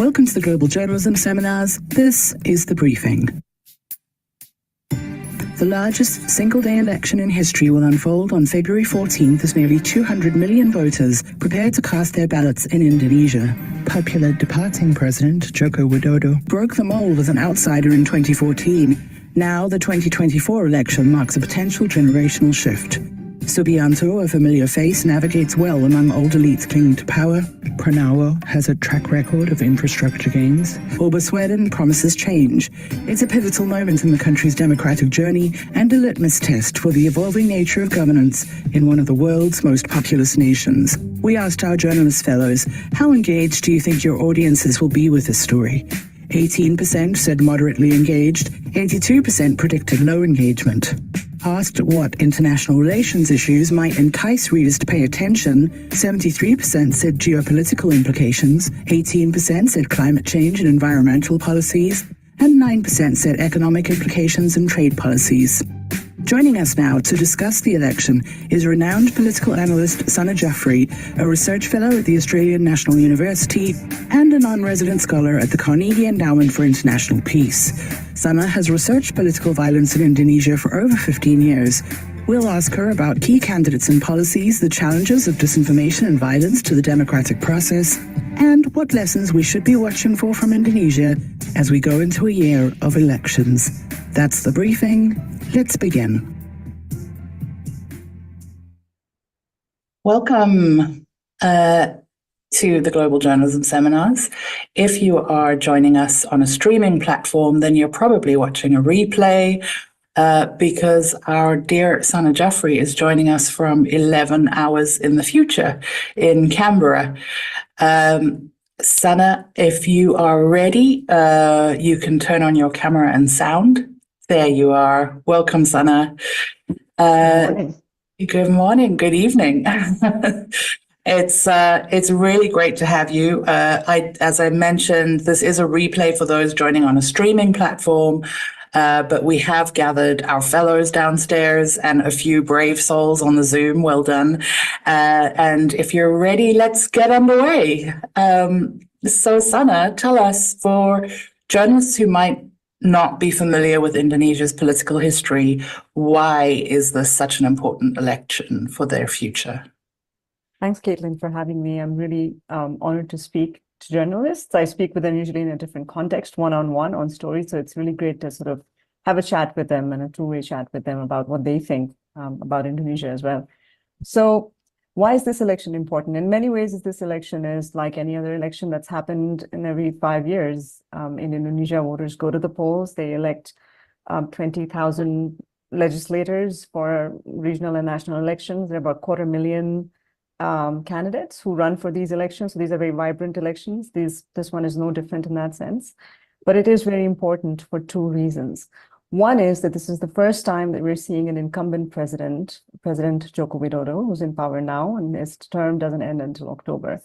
Welcome to the Global Journalism Seminars. This is The Briefing. The largest single-day election in history will unfold on February 14th as nearly 200 million voters prepare to cast their ballots in Indonesia. Popular departing President Joko Widodo broke the mold as an outsider in 2014. Now the 2024 election marks a potential generational shift. Subianto, a familiar face, navigates well among old elites clinging to power. Pranowo has a track record of infrastructure gains. Sweden promises change. It's a pivotal moment in the country's democratic journey and a litmus test for the evolving nature of governance in one of the world's most populous nations. We asked our journalist fellows, how engaged do you think your audiences will be with this story? 18% said moderately engaged, 82% predicted low engagement. Asked what international relations issues might entice readers to pay attention, 73% said geopolitical implications, 18% said climate change and environmental policies, and 9% said economic implications and trade policies. Joining us now to discuss the election is renowned political analyst Sana Jaffrey, a research fellow at the Australian National University and a non-resident scholar at the Carnegie Endowment for International Peace. Sana has researched political violence in Indonesia for over 15 years. We'll ask her about key candidates and policies, the challenges of disinformation and violence to the democratic process, and what lessons we should be watching for from Indonesia as we go into a year of elections. That's The Briefing. Let's begin. Welcome to the Global Journalism Seminars. If you are joining us on a streaming platform, then you're probably watching a replay because our dear Sana Jaffrey is joining us from 11 hours in the future in Canberra. Sana, if you are ready, you can turn on your camera and sound. There you are. Welcome, Sana. Good morning. Good evening. It's really great to have you. As I mentioned, this is a replay for those joining on a streaming platform, but we have gathered our fellows downstairs and a few brave souls on the Zoom. Well done. And if you're ready, let's get underway. So, Sana, tell us, for journalists who might not be familiar with Indonesia's political history, why is this such an important election for their future? Thanks, Caitlin, for having me. I'm really honored to speak to journalists. I speak with them usually in a different context, one-on-one on stories. So it's really great to sort of have a chat with them and a two-way chat with them about what they think about Indonesia as well. So why is this election important? In many ways, this election is like any other election that's happened in every 5 years. In Indonesia, voters go to the polls. They elect 20,000 legislators for regional and national elections. There are about 250,000 candidates who run for these elections. So these are very vibrant elections. This one is no different in that sense. But it is very important for two reasons. One is that this is the first time that we're seeing an incumbent president, President Joko Widodo, who's in power now, and his term doesn't end until October,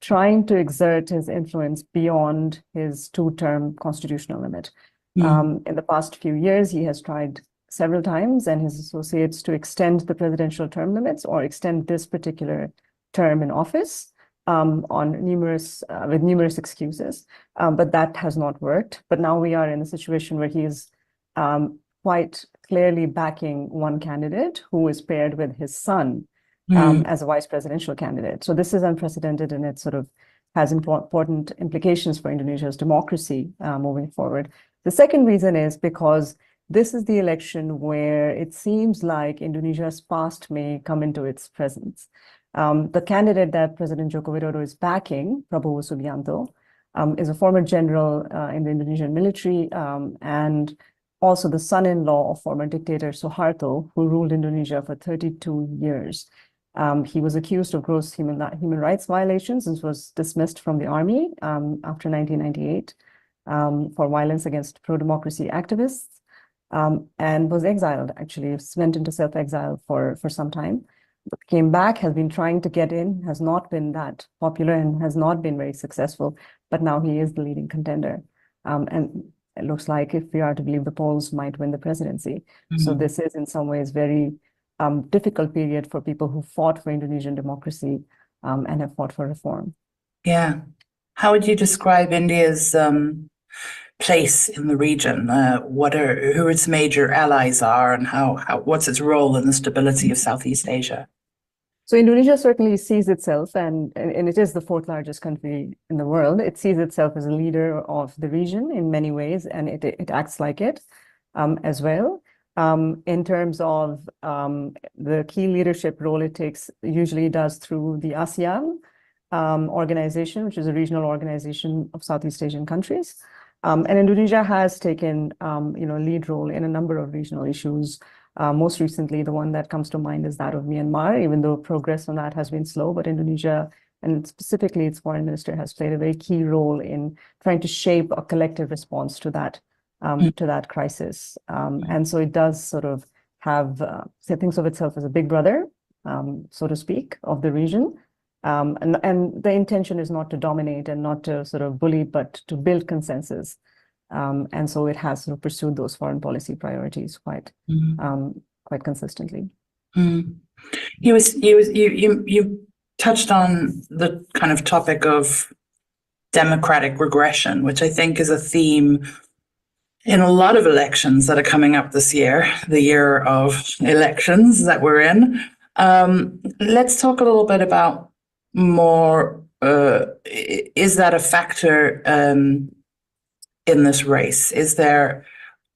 trying to exert his influence beyond his two-term constitutional limit. In the past few years, he has tried several times, and his associates, to extend the presidential term limits or extend this particular term in office with numerous excuses. But that has not worked. But now we are in a situation where he is quite clearly backing one candidate who is paired with his son as a vice presidential candidate. So this is unprecedented, and it sort of has important implications for Indonesia's democracy moving forward. The second reason is because this is the election where it seems like Indonesia's past may come into its presence. The candidate that President Joko Widodo is backing, Prabowo Subianto, is a former general in the Indonesian military and also the son-in-law of former dictator Suharto, who ruled Indonesia for 32 years. He was accused of gross human rights violations and was dismissed from the army after 1998 for violence against pro-democracy activists, and was exiled, actually, went into self-exile for some time. But came back, has been trying to get in, has not been that popular and has not been very successful, but now he is the leading contender. And it looks like, if we are to believe the polls, might win the presidency. So this is in some ways very difficult period for people who fought for Indonesian democracy and have fought for reform. Yeah. How would you describe India's place in the region? Who its major allies are, and what's its role in the stability of Southeast Asia? So Indonesia certainly sees itself, and it is the fourth largest country in the world. It sees itself as a leader of the region in many ways, and it acts like it as well. In terms of the key leadership role it takes, usually does through the ASEAN organization, which is a regional organization of Southeast Asian countries. And Indonesia has taken, lead role in a number of regional issues. Most recently, the one that comes to mind is that of Myanmar, even though progress on that has been slow, but Indonesia, and specifically its foreign minister, has played a very key role in trying to shape a collective response to that crisis. And so it does sort of have, thinks of itself as a big brother, so to speak, of the region. And the intention is not to dominate and not to sort of bully, but to build consensus. And so it has sort of pursued those foreign policy priorities quite consistently. Mm. You touched on the kind of topic of democratic regression, which I think is a theme in a lot of elections that are coming up this year, the year of elections that we're in. Let's talk a little bit about more, is that a factor in this race?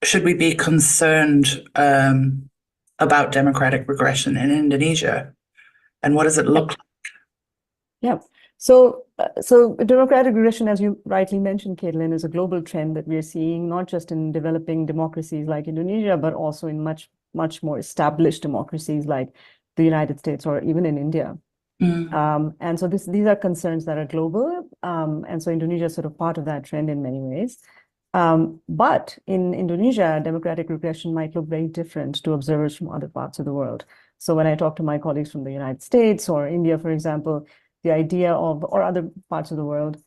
Should we be concerned about democratic regression in Indonesia? And what does it look like? Yeah. So democratic regression, as you rightly mentioned, Caitlin, is a global trend that we are seeing, not just in developing democracies like Indonesia, but also in much more established democracies like the United States or even in India. And so these are concerns that are global. And so Indonesia is sort of part of that trend in many ways. But in Indonesia, democratic regression might look very different to observers from other parts of the world. So when I talk to my colleagues from the United States or India, for example, the idea of, or other parts of the world,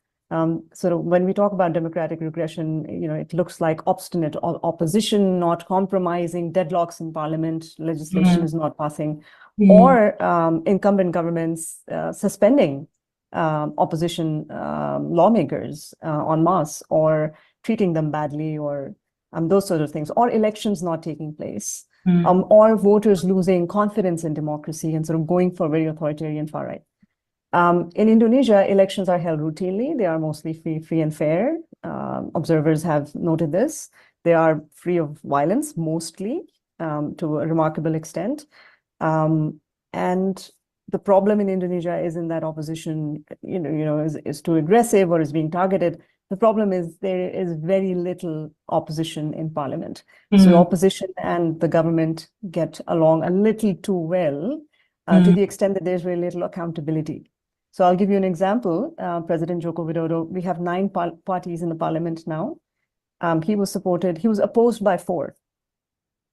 sort of when we talk about democratic regression, it looks like obstinate opposition, not compromising, deadlocks in parliament, legislation is not passing, or incumbent governments suspending opposition lawmakers en masse, or treating them badly, or those sort of things, or elections not taking place, or voters losing confidence in democracy and sort of going for very authoritarian far right. In Indonesia, elections are held routinely. They are mostly free and fair. Observers have noted this. They are free of violence, mostly, to a remarkable extent. And the problem in Indonesia isn't that opposition, is too aggressive or is being targeted. The problem is there is very little opposition in parliament. So opposition and the government get along a little too well, to the extent that there's very little accountability. So I'll give you an example. President Joko Widodo, we have 9 parties in the parliament now. He was opposed by 4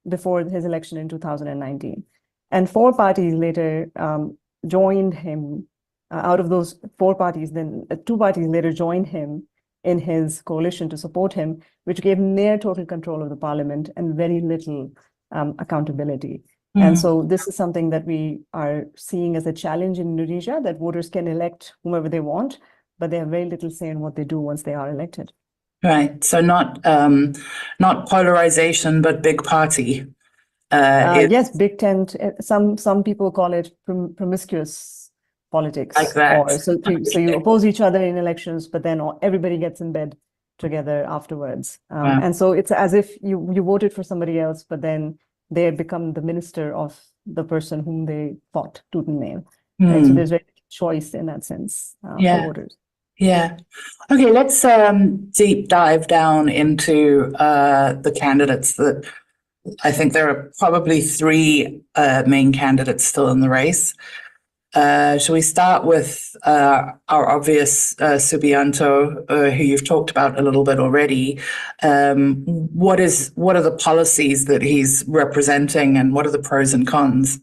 before his election in 2019. And 4 parties later joined him. Out of those 4 parties, then 2 parties later joined him in his coalition to support him, which gave near total control of the parliament and very little accountability. And so this is something that we are seeing as a challenge in Indonesia, that voters can elect whomever they want, but they have very little say in what they do once they are elected. Right. So not polarization, but big party. Yes, big tent. Some people call it promiscuous politics. Like that. So you oppose each other in elections, but then everybody gets in bed together afterwards. Wow. And so it's as if you voted for somebody else, but then they become the minister of the person whom they fought tooth and nail. Right? So there's very little choice in that sense for voters. Yeah. Okay, let's deep dive down into the candidates. That I think there are probably 3 main candidates still in the race. Shall we start with our obvious Subianto, who you've talked about a little bit already? What are the policies that he's representing, and what are the pros and cons?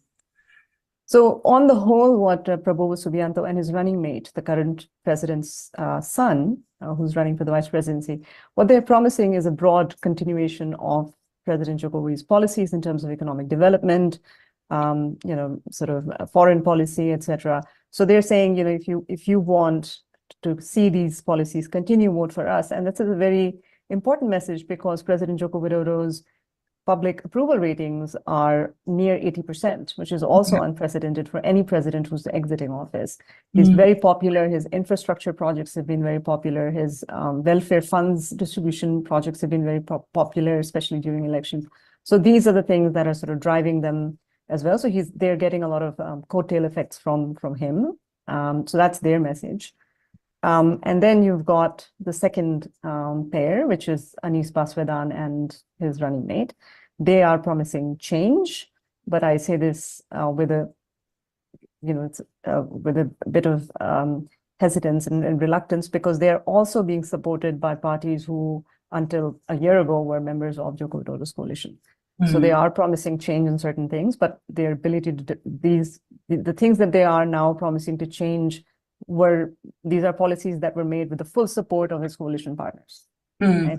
So on the whole, what Prabowo Subianto and his running mate, the current president's son, who's running for the vice presidency, what they're promising is a broad continuation of President Jokowi's policies in terms of economic development, sort of foreign policy, etc. So they're saying, if you want to see these policies continue, vote for us. And that's a very important message because President Joko Widodo's public approval ratings are near 80%, which is also unprecedented for any president who's exiting office. He's very popular. His infrastructure projects have been very popular. His welfare funds distribution projects have been very popular, especially during elections. So these are the things that are sort of driving them as well. So they're getting a lot of coattail effects from him. So that's their message. And then you've got the second pair, which is Anies Baswedan and his running mate. They are promising change, but I say this with a, with a bit of hesitance and reluctance because they're also being supported by parties who, until a year ago, were members of Joko Widodo's coalition. So they are promising change in certain things, but their ability to the things that they are now promising to change these are policies that were made with the full support of his coalition partners. Right?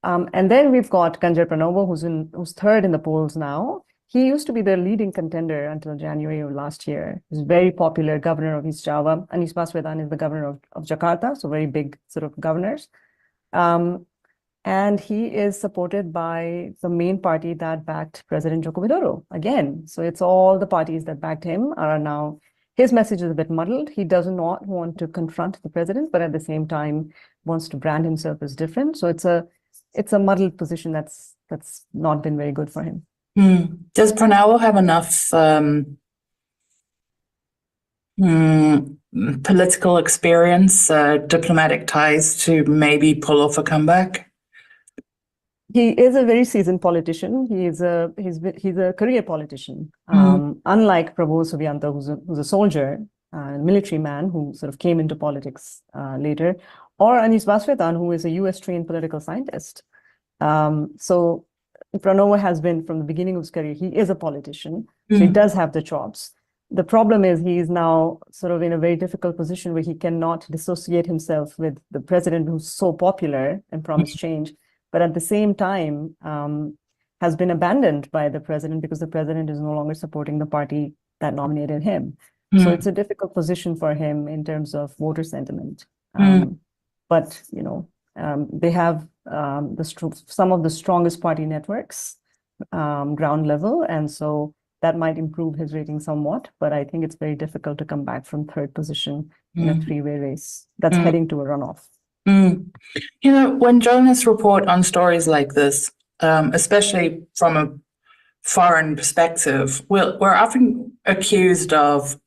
And then we've got Ganjar Pranowo, who's third in the polls now. He used to be the leading contender until January of last year. He's very popular governor of East Java. Anies Baswedan is the governor of Jakarta, so very big sort of governors. And he is supported by the main party that backed President Joko Widodo again. So it's all the parties that backed him are now. His message is a bit muddled. He does not want to confront the president, but at the same time wants to brand himself as different. So it's a muddled position that's not been very good for him. Does Pranowo have enough political experience, diplomatic ties to maybe pull off a comeback? He is a very seasoned politician. He's a career politician. Unlike Prabowo Subianto, who's a soldier, military man who sort of came into politics later, or Anies Baswedan, who is a US trained political scientist. So Pranowo has been from the beginning of his career. He is a politician, so he does have the chops. The problem is he is now sort of in a very difficult position where he cannot dissociate himself with the president who's so popular and promised change, but at the same time has been abandoned by the president because the president is no longer supporting the party that nominated him. So it's a difficult position for him in terms of voter sentiment. But, they have some of the strongest party networks, ground level, and so that might improve his rating somewhat, but I think it's very difficult to come back from third position in a three-way race that's heading to a runoff. When journalists report on stories like this, especially from a foreign perspective, we're often accused of,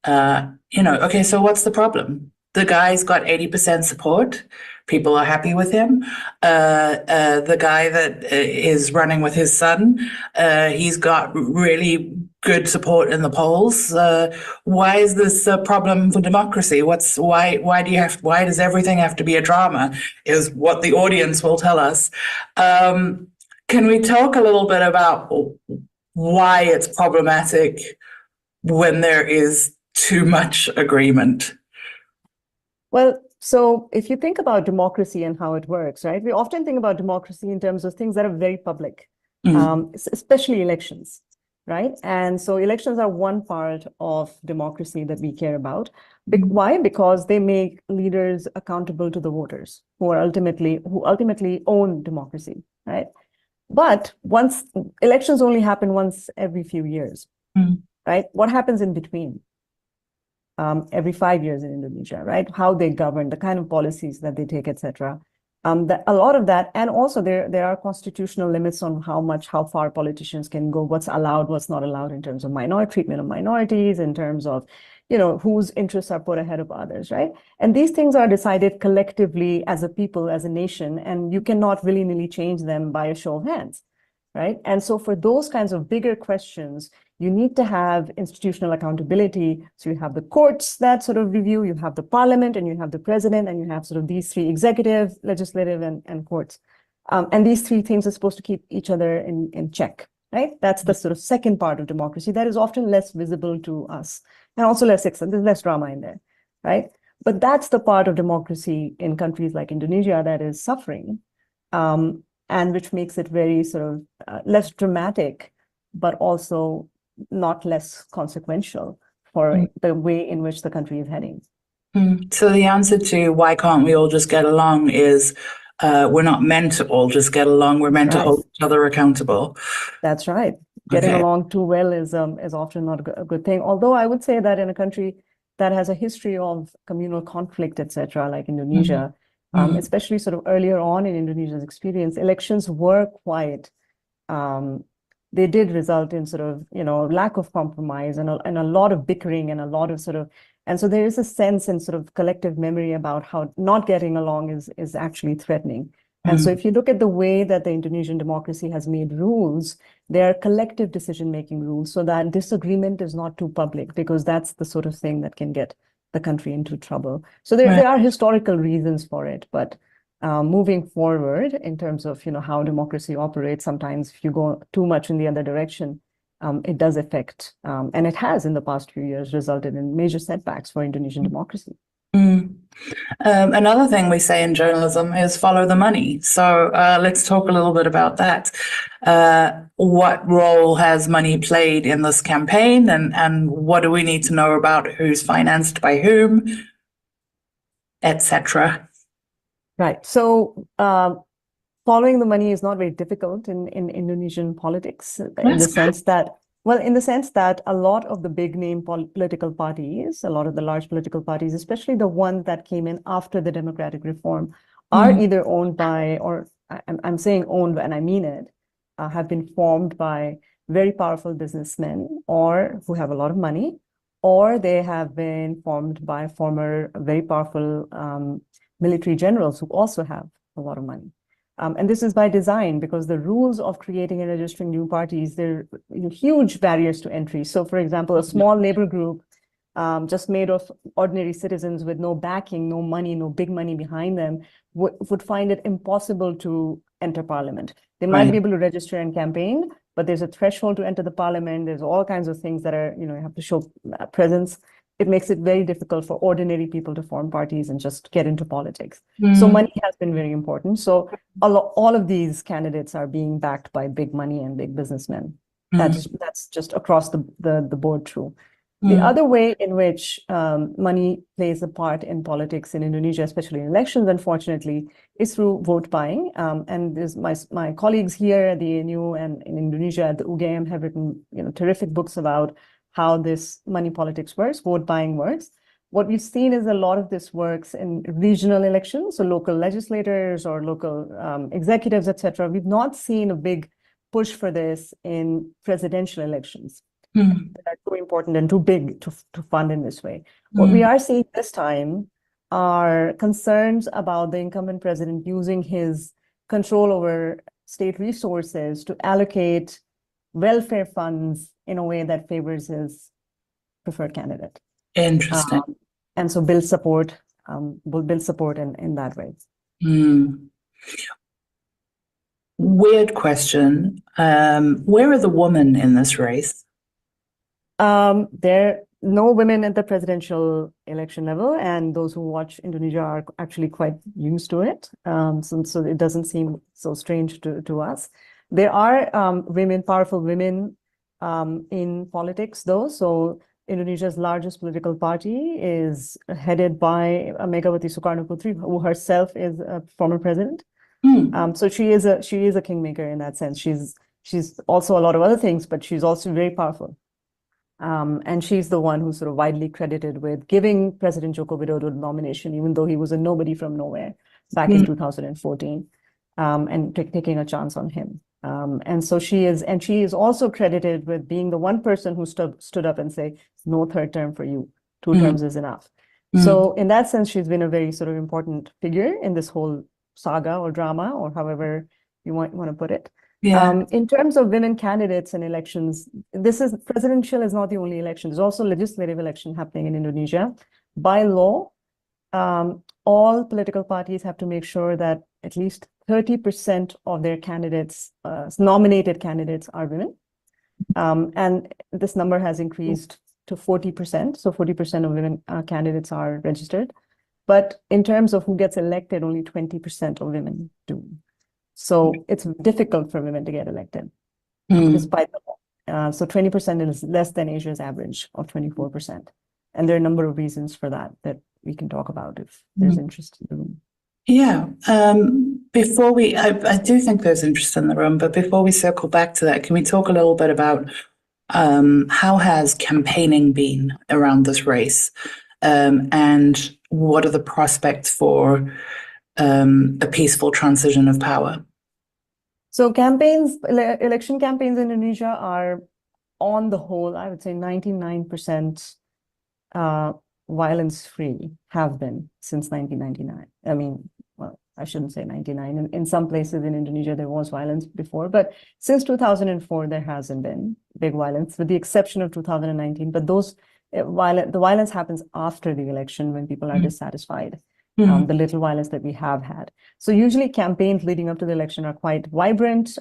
okay, so what's the problem? The guy's got 80% support. People are happy with him. The guy that is running with his son, he's got really good support in the polls. Why is this a problem for democracy? Why does everything have to be a drama? Is what the audience will tell us. Can we talk a little bit about why it's problematic when there is too much agreement? Well, so if you think about democracy and how it works, right, we often think about democracy in terms of things that are very public, especially elections, right? And so elections are one part of democracy that we care about. Why? Because they make leaders accountable to the voters who ultimately own democracy, right? But once elections only happen once every few years, right? What happens in between? Every 5 years in Indonesia, right? How they govern, the kind of policies that they take, etc. A lot of that, and also there are constitutional limits on how far politicians can go, what's allowed, what's not allowed in terms of treatment of minorities, in terms of, whose interests are put ahead of others, right? And these things are decided collectively as a people, as a nation, and you cannot willy-nilly change them by a show of hands, right? And so for those kinds of bigger questions, you need to have institutional accountability. So you have the courts that sort of review, you have the parliament, and you have the president, and you have sort of these three: executive, legislative, and courts. And these three things are supposed to keep each other in check, right? That's the sort of second part of democracy that is often less visible to us, and also less exciting. There's less drama in there, right? But that's the part of democracy in countries like Indonesia that is suffering, and which makes it very sort of less dramatic, but also not less consequential for the way in which the country is heading. So the answer to why can't we all just get along is we're not meant to all just get along. We're meant to Right. hold each other accountable. That's right. Getting Okay. along too well is often not a good thing. Although I would say that in a country that has a history of communal conflict, etc., like Indonesia, especially sort of earlier on in Indonesia's experience, elections were quite. They did result in sort of, lack of compromise and a lot of bickering and a lot of sort of, and so there is a sense in sort of collective memory about how not getting along is actually threatening. And so if you look at the way that the Indonesian democracy has made rules, they are collective decision-making rules so that disagreement is not too public, because that's the sort of thing that can get the country into trouble. So there are historical reasons for it, but moving forward in terms of, how democracy operates, sometimes if you go too much in the other direction, it does affect, and it has in the past few years resulted in major setbacks for Indonesian democracy. Another thing we say in journalism is follow the money. So let's talk a little bit about that. What role has money played in this campaign, and what do we need to know about who's financed by whom, etc.? Right. So following the money is not very difficult in Indonesian politics in the sense that, a lot of the big name political parties, a lot of the large political parties, especially the ones that came in after the democratic reform, are either owned by, or I'm saying owned and I mean it, have been formed by very powerful businessmen or who have a lot of money, or they have been formed by former very powerful military generals who also have a lot of money. And this is by design, because the rules of creating and registering new parties, they're huge barriers to entry. So, for example, a small labor group just made of ordinary citizens with no backing, no money, no big money behind them, would find it impossible to enter parliament. They might be able to register and campaign, but there's a threshold to enter the parliament. There's all kinds of things that are, you have to show presence. It makes it very difficult for ordinary people to form parties and just get into politics. So money has been very important. So all of these candidates are being backed by big money and big businessmen. That's just across the board true. The other way in which money plays a part in politics in Indonesia, especially in elections, unfortunately, is through vote buying. And there's my colleagues here at the ANU and in Indonesia at the UGM have written terrific books about how this money politics works, vote buying works. What we've seen is a lot of this works in regional elections, so local legislators or local executives, etc. We've not seen a big push for this in presidential elections that are too important and too big to fund in this way. What we are seeing this time are concerns about the incumbent president using his control over state resources to allocate welfare funds in a way that favors his preferred candidate. Interesting. And so build support in that way. Weird question. Where are the women in this race? There are no women at the presidential election level, and those who watch Indonesia are actually quite used to it. So it doesn't seem so strange to us. There are powerful women in politics, though. So Indonesia's largest political party is headed by Megawati Soekarno-Putri, who herself is a former president. So she is a kingmaker in that sense. She's also a lot of other things, but she's also very powerful. And she's the one who's sort of widely credited with giving President Joko Widodo the nomination, even though he was a nobody from nowhere back in 2014, and taking a chance on him. And so she is also credited with being the one person who stood up and say, no third term for you, 2 terms is enough. So in that sense, she's been a very sort of important figure in this whole saga or drama, or however you want to put it. In terms of women candidates in elections, presidential is not the only election. There's also legislative election happening in Indonesia. By law, all political parties have to make sure that at least 30% of their candidates, nominated candidates, are women. And this number has increased to 40%. So 40% of women candidates are registered. But in terms of who gets elected, only 20% of women do. So it's difficult for women to get elected, despite the law. So 20% is less than Asia's average of 24%. And there are a number of reasons for that we can talk about if there's interest in the room. Yeah. I do think there's interest in the room, but before we circle back to that, can we talk a little bit about how has campaigning been around this race, and what are the prospects for a peaceful transition of power? So election campaigns in Indonesia are, on the whole, I would say 99% violence-free, have been since 1999. I mean, well, I shouldn't say 99. In some places in Indonesia, there was violence before, but since 2004, there hasn't been big violence, with the exception of 2019. But the violence happens after the election when people are dissatisfied. The little violence that we have had. So usually campaigns leading up to the election are quite vibrant.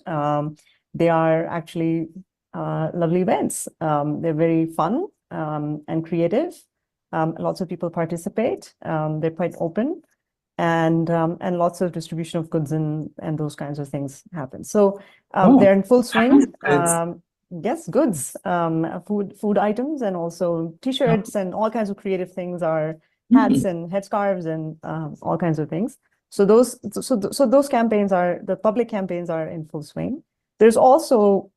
They are actually lovely events. They're very fun and creative. Lots of people participate. They're quite open, and lots of distribution of goods and those kinds of things happen. So they're in full swing. Yes, goods, food items, and also T-shirts and all kinds of creative things are hats and headscarves and all kinds of things. So those campaigns the public campaigns are in full swing. There's also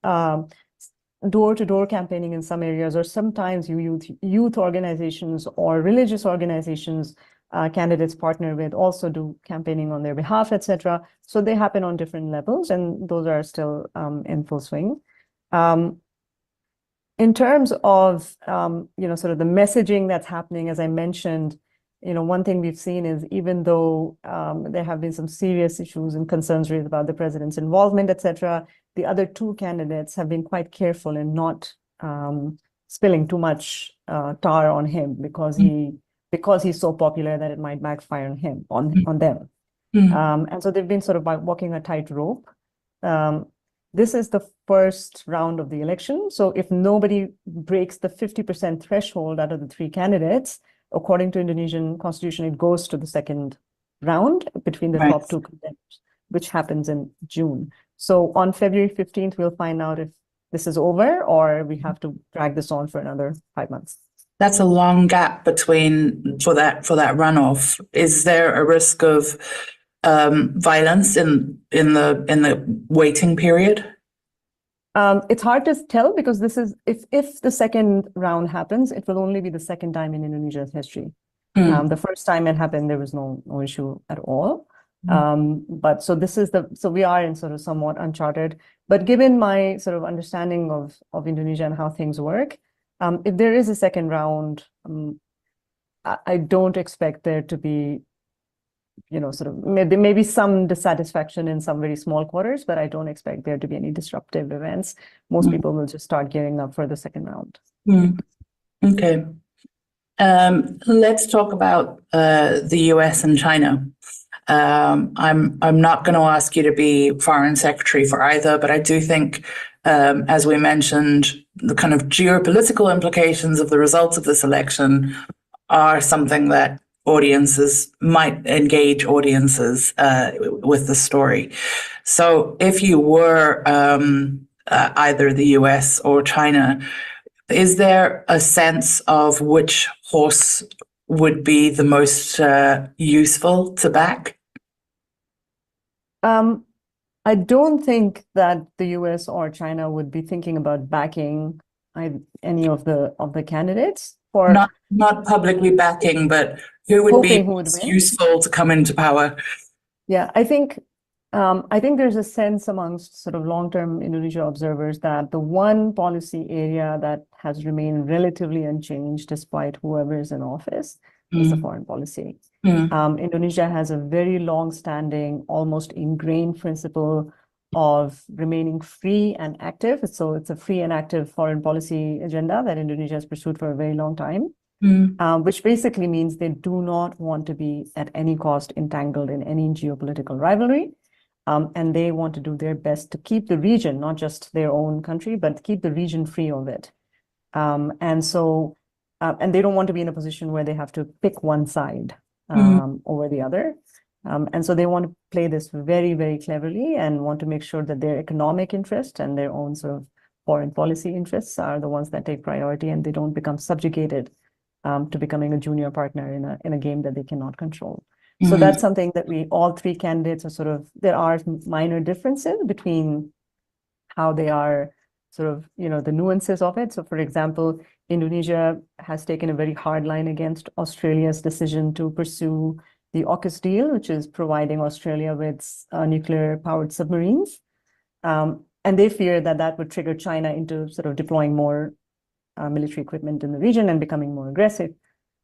door-to-door campaigning in some areas, or sometimes youth organizations or religious organizations candidates partner with also do campaigning on their behalf, etc. So they happen on different levels, and those are still in full swing. In terms of sort of the messaging that's happening, as I mentioned, one thing we've seen is, even though there have been some serious issues and concerns raised about the president's involvement, etc., the other two candidates have been quite careful in not spilling too much tar on him, because he's so popular that it might backfire on them. And so they've been sort of walking a tightrope. This is the first round of the election. So if nobody breaks the 50% threshold out of the three candidates, according to Indonesian constitution, it goes to the second round between the top two contenders, which happens in June. So on February 15th, we'll find out if this is over or we have to drag this on for another 5 months. That's a long gap for that runoff. Is there a risk of violence in the waiting period? It's hard to tell, because this is if the second round happens, it will only be the second time in Indonesia's history. The first time it happened, there was no issue at all. But so we are in sort of somewhat uncharted. But given my sort of understanding of Indonesia and how things work, if there is a second round, I don't expect there to be, sort of maybe some dissatisfaction in some very small quarters, but I don't expect there to be any disruptive events. Most people will just start gearing up for the second round. Okay. Let's talk about the US and China. I'm not going to ask you to be foreign secretary for either, but I do think, as we mentioned, the kind of geopolitical implications of the results of this election are something that audiences might engage audiences with the story. So if you were either the US or China, is there a sense of which horse would be the most useful to back? I don't think that the US or China would be thinking about backing any of the candidates. Not publicly backing, but who would be useful to come into power? Yeah, I think there's a sense amongst sort of long-term Indonesia observers that the one policy area that has remained relatively unchanged despite whoever is in office is the foreign policy. Indonesia has a very long-standing, almost ingrained principle of remaining free and active. So it's a free and active foreign policy agenda that Indonesia has pursued for a very long time, which basically means they do not want to be at any cost entangled in any geopolitical rivalry. And they want to do their best to keep the region, not just their own country, but keep the region free of it. And they don't want to be in a position where they have to pick one side over the other. And so they want to play this very, very cleverly and want to make sure that their economic interests and their own sort of foreign policy interests are the ones that take priority, and they don't become subjugated to becoming a junior partner in a game that they cannot control. So that's something that all three candidates are sort of, there are minor differences between how they are sort of, the nuances of it. So for example, Indonesia has taken a very hard line against Australia's decision to pursue the AUKUS deal, which is providing Australia with nuclear-powered submarines. And they fear that that would trigger China into sort of deploying more military equipment in the region and becoming more aggressive.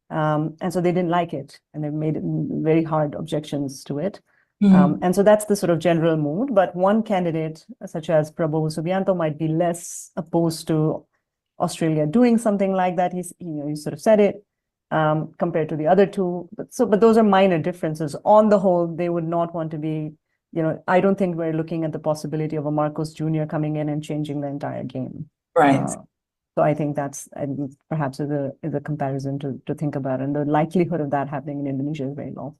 And so they didn't like it, and they made very hard objections to it. And so that's the sort of general mood. But one candidate, such as Prabowo Subianto, might be less opposed to Australia doing something like that. He sort of said it compared to the other two. But those are minor differences. On the whole, they would not want to be, I don't think we're looking at the possibility of a Marcos Jr. coming in and changing the entire game. Right. So I think that's perhaps is a comparison to think about, and the likelihood of that happening in Indonesia is very low.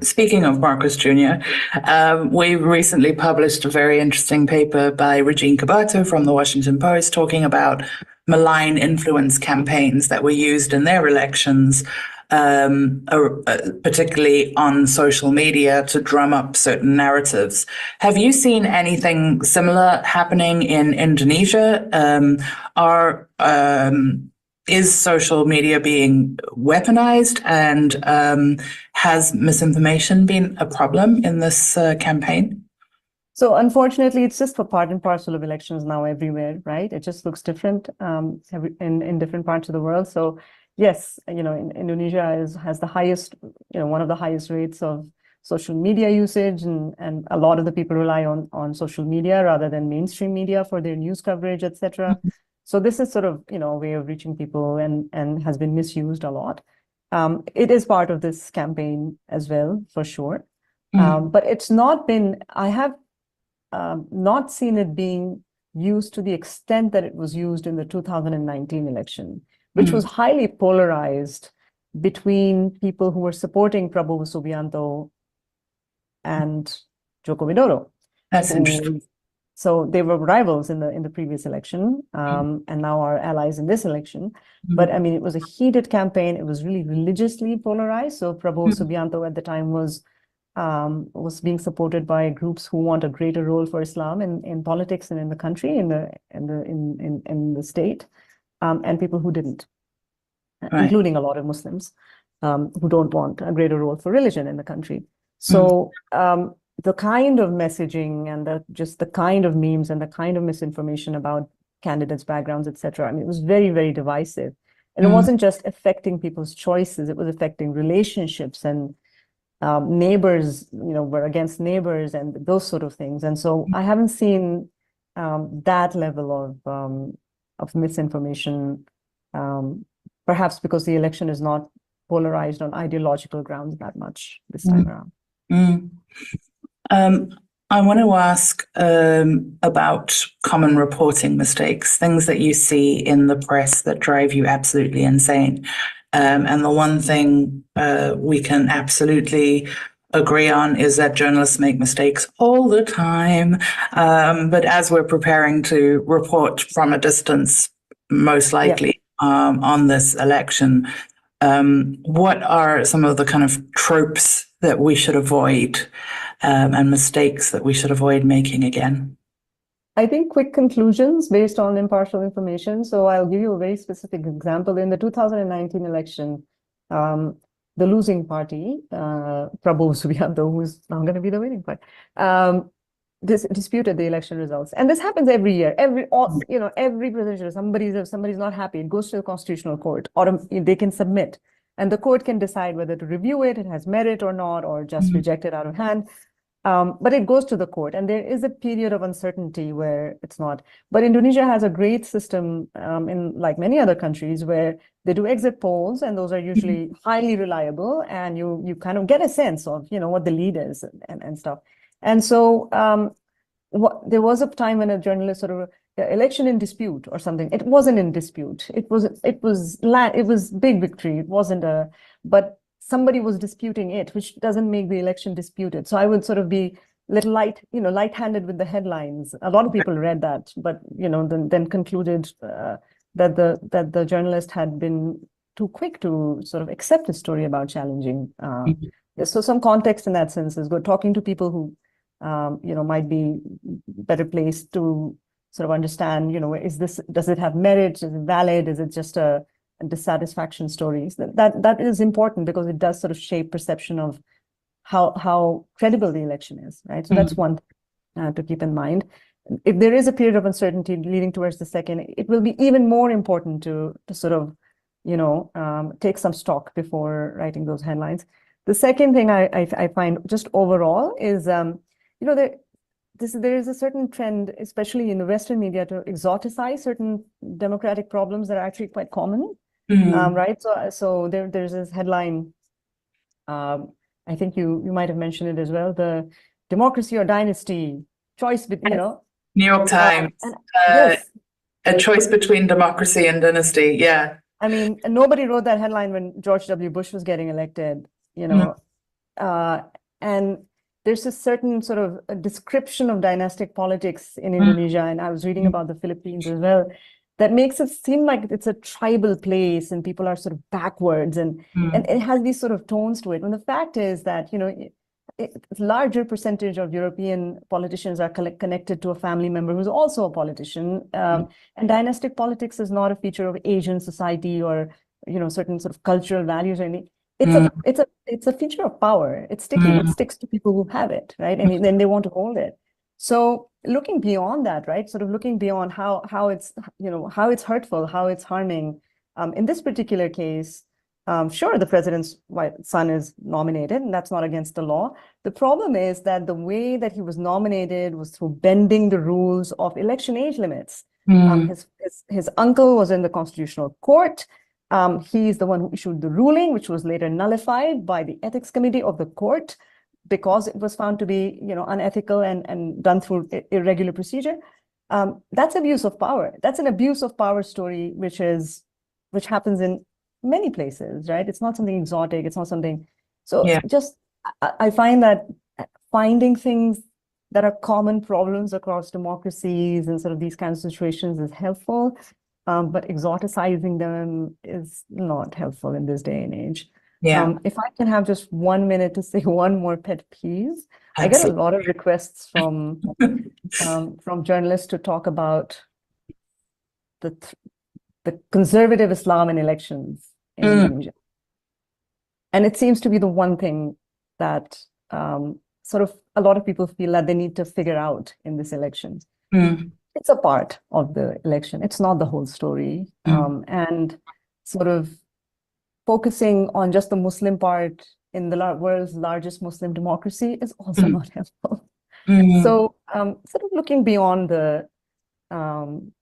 Speaking of Marcos Jr., we recently published a very interesting paper by Regine Cabato from the Washington Post talking about malign influence campaigns that were used in their elections, particularly on social media, to drum up certain narratives. Have you seen anything similar happening in Indonesia? Is social media being weaponized, and has misinformation been a problem in this campaign? So unfortunately, it's just for part and parcel of elections now everywhere, right? It just looks different in different parts of the world. So yes, Indonesia has the highest, one of the highest rates of social media usage, and a lot of the people rely on social media rather than mainstream media for their news coverage, etc. So this is sort of, a way of reaching people, and has been misused a lot. It is part of this campaign as well, for sure. But it's not been, I have not seen it being used to the extent that it was used in the 2019 election, which was highly polarized between people who were supporting Prabowo Subianto and Joko Widodo. That's interesting. So they were rivals in the previous election, and now are allies in this election. But I mean, it was a heated campaign. It was really religiously polarized. So Prabowo Subianto at the time was being supported by groups who want a greater role for Islam in politics and in the country, in the state, and people who didn't, including a lot of Muslims who don't want a greater role for religion in the country. So the kind of messaging and just the kind of memes and the kind of misinformation about candidates' backgrounds, etc. I mean, it was very, very divisive. And it wasn't just affecting people's choices, it was affecting relationships, and neighbors, were against neighbors and those sort of things. And so I haven't seen that level of misinformation, perhaps because the election is not polarized on ideological grounds that much this time around. I want to ask about common reporting mistakes, things that you see in the press that drive you absolutely insane. And the one thing we can absolutely agree on is that journalists make mistakes all the time. But as we're preparing to report from a distance, most likely on this election, what are some of the kind of tropes that we should avoid, and mistakes that we should avoid making again? I think quick conclusions based on impartial information. So I'll give you a very specific example. In the 2019 election, the losing party, Prabowo Subianto, who's now going to be the winning party, disputed the election results. And this happens every year. Every presidential, somebody's not happy, it goes to the Constitutional Court, or they can submit. And the court can decide whether to review it has merit or not, or just reject it out of hand. But it goes to the court, and there is a period of uncertainty where it's not. But Indonesia has a great system, in like many other countries, where they do exit polls, and those are usually highly reliable, and you kind of get a sense of what the lead is and stuff. And so there was a time when a journalist sort of election in dispute or something. It wasn't in dispute. It was big victory. It wasn't but somebody was disputing it, which doesn't make the election disputed. So I would sort of be little light-handed with the headlines. A lot of people read that, but then concluded that the journalist had been too quick to sort of accept a story about challenging. So some context in that sense is good. Talking to people who, might be better placed to sort of understand, does it have merit? Is it valid? Is it just a dissatisfaction stories? That is important because it does sort of shape perception of how credible the election is, right? So that's one thing to keep in mind. If there is a period of uncertainty leading towards the second, it will be even more important to sort of, take some stock before writing those headlines. The second thing I find just overall is, there is a certain trend, especially in the Western media, to exoticize certain democratic problems that are actually quite common, right? So there's this headline, I think you might have mentioned it as well, the democracy or dynasty choice, New York Times, yes. a choice between democracy and dynasty. Yeah. I mean, nobody wrote that headline when George W. Bush was getting elected, and there's a certain sort of a description of dynastic politics in Indonesia, and I was reading about the Philippines as well, that makes it seem like it's a tribal place and people are sort of backwards, and it has these sort of tones to it. And the fact is that, a larger percentage of European politicians are connected to a family member who's also a politician. And dynastic politics is not a feature of Asian society or, certain sort of cultural values or anything. It's a feature of power. It's sticky. It sticks to people who have it, right? And then they want to hold it. So looking beyond that, right? Sort of looking beyond how it's, how it's hurtful, how it's harming. In this particular case, sure, the president's son is nominated, and that's not against the law. The problem is that the way that he was nominated was through bending the rules of election age limits. His uncle was in the Constitutional Court. He's the one who issued the ruling, which was later nullified by the ethics committee of the court because it was found to be, unethical and done through irregular procedure. That's abuse of power. That's an abuse of power story, which happens in many places, right? It's not something exotic. It's not something. So I find that finding things that are common problems across democracies and sort of these kinds of situations is helpful, but exoticizing them is not helpful in this day and age. If I can have just 1 minute to say one more pet peeve, I get a lot of requests from journalists to talk about the conservative Islam in elections in Indonesia. And it seems to be the one thing that sort of a lot of people feel that they need to figure out in this election. It's a part of the election. It's not the whole story. And sort of focusing on just the Muslim part in the world's largest Muslim democracy is also not helpful. So sort of looking beyond the